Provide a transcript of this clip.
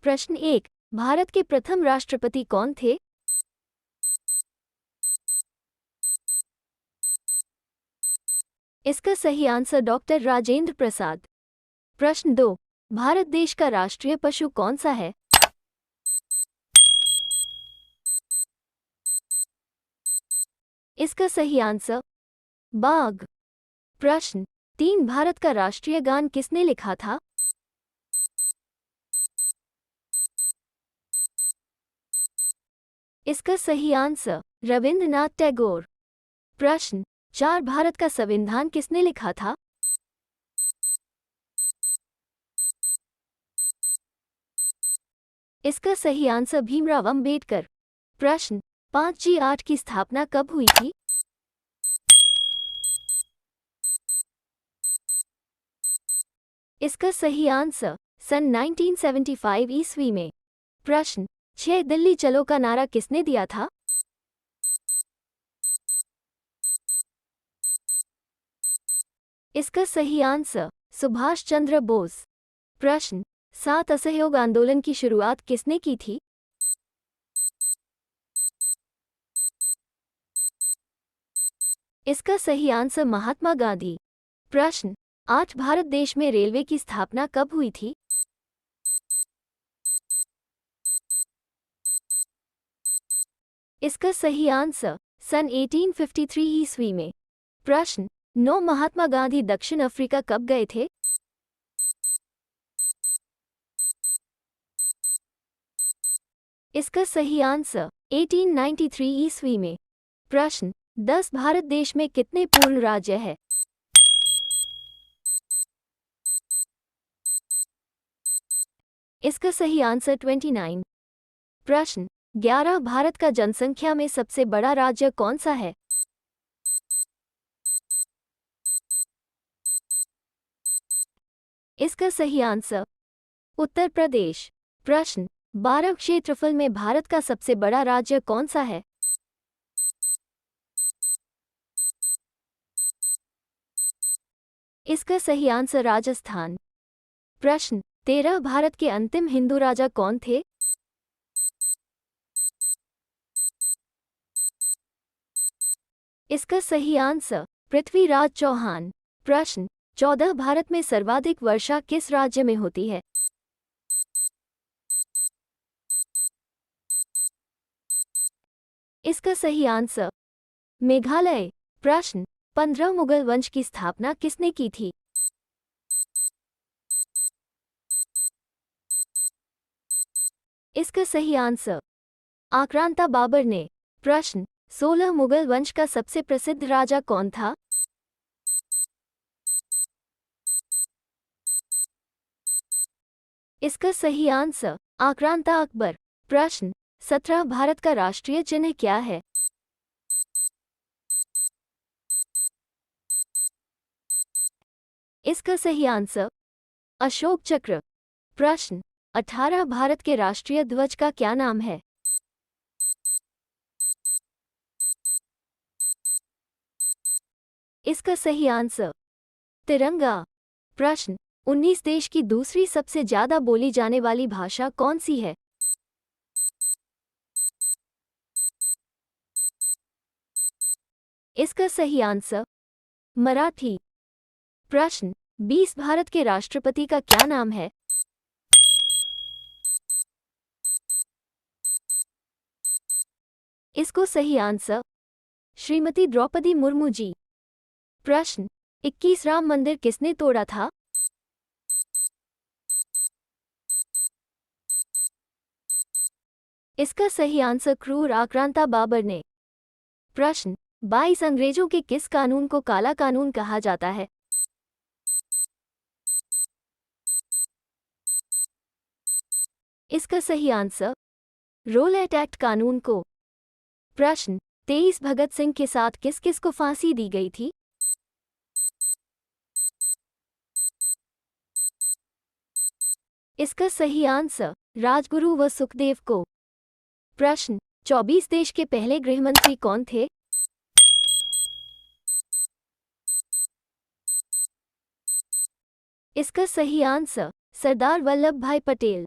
प्रश्न 1। भारत के प्रथम राष्ट्रपति कौन थे? इसका सही आंसर डॉक्टर राजेंद्र प्रसाद। प्रश्न 2। भारत देश का राष्ट्रीय पशु कौन सा है? इसका सही आंसर बाघ। प्रश्न 3। भारत का राष्ट्रीय गान किसने लिखा था? इसका सही आंसर रविंद्रनाथ टैगोर। प्रश्न 4। भारत का संविधान किसने लिखा था? इसका सही आंसर भीमराव अंबेडकर। प्रश्न 5। G8 की स्थापना कब हुई थी? इसका सही आंसर सन 1975 ईस्वी में। प्रश्न 6। दिल्ली चलो का नारा किसने दिया था? इसका सही आंसर सुभाष चंद्र बोस। प्रश्न 7। असहयोग आंदोलन की शुरुआत किसने की थी? इसका सही आंसर महात्मा गांधी। प्रश्न 8। भारत देश में रेलवे की स्थापना कब हुई थी? इसका सही आंसर सन 1853 ईस्वी में। प्रश्न 9। महात्मा गांधी दक्षिण अफ्रीका कब गए थे? इसका सही आंसर 1893 ईस्वी में। प्रश्न 10। भारत देश में कितने पूर्ण राज्य है? इसका सही आंसर 29। प्रश्न 11। भारत का जनसंख्या में सबसे बड़ा राज्य कौन सा है? इसका सही आंसर उत्तर प्रदेश। प्रश्न 12। क्षेत्रफल में भारत का सबसे बड़ा राज्य कौन सा है? इसका सही आंसर राजस्थान। प्रश्न 13। भारत के अंतिम हिंदू राजा कौन थे? इसका सही आंसर पृथ्वीराज चौहान। प्रश्न 14। भारत में सर्वाधिक वर्षा किस राज्य में होती है? इसका सही आंसर मेघालय। प्रश्न 15। मुगल वंश की स्थापना किसने की थी? इसका सही आंसर आक्रांता बाबर ने। प्रश्न 16। मुगल वंश का सबसे प्रसिद्ध राजा कौन था? इसका सही आंसर आक्रांता अकबर। प्रश्न 17। भारत का राष्ट्रीय चिन्ह क्या है? इसका सही आंसर अशोक चक्र। प्रश्न 18। भारत के राष्ट्रीय ध्वज का क्या नाम है? इसका सही आंसर तिरंगा। प्रश्न 19। देश की दूसरी सबसे ज्यादा बोली जाने वाली भाषा कौन सी है? इसका सही आंसर मराठी। प्रश्न 20। भारत के राष्ट्रपति का क्या नाम है? इसको सही आंसर श्रीमती द्रौपदी मुर्मू जी। प्रश्न 21। राम मंदिर किसने तोड़ा था? इसका सही आंसर क्रूर आक्रांता बाबर ने। प्रश्न 22। अंग्रेजों के किस कानून को काला कानून कहा जाता है? इसका सही आंसर रोलेट एक्ट कानून को। प्रश्न 23। भगत सिंह के साथ किस किस को फांसी दी गई थी? इसका सही आंसर राजगुरु व सुखदेव को। प्रश्न 24। देश के पहले गृहमंत्री कौन थे? इसका सही आंसर सरदार वल्लभ भाई पटेल।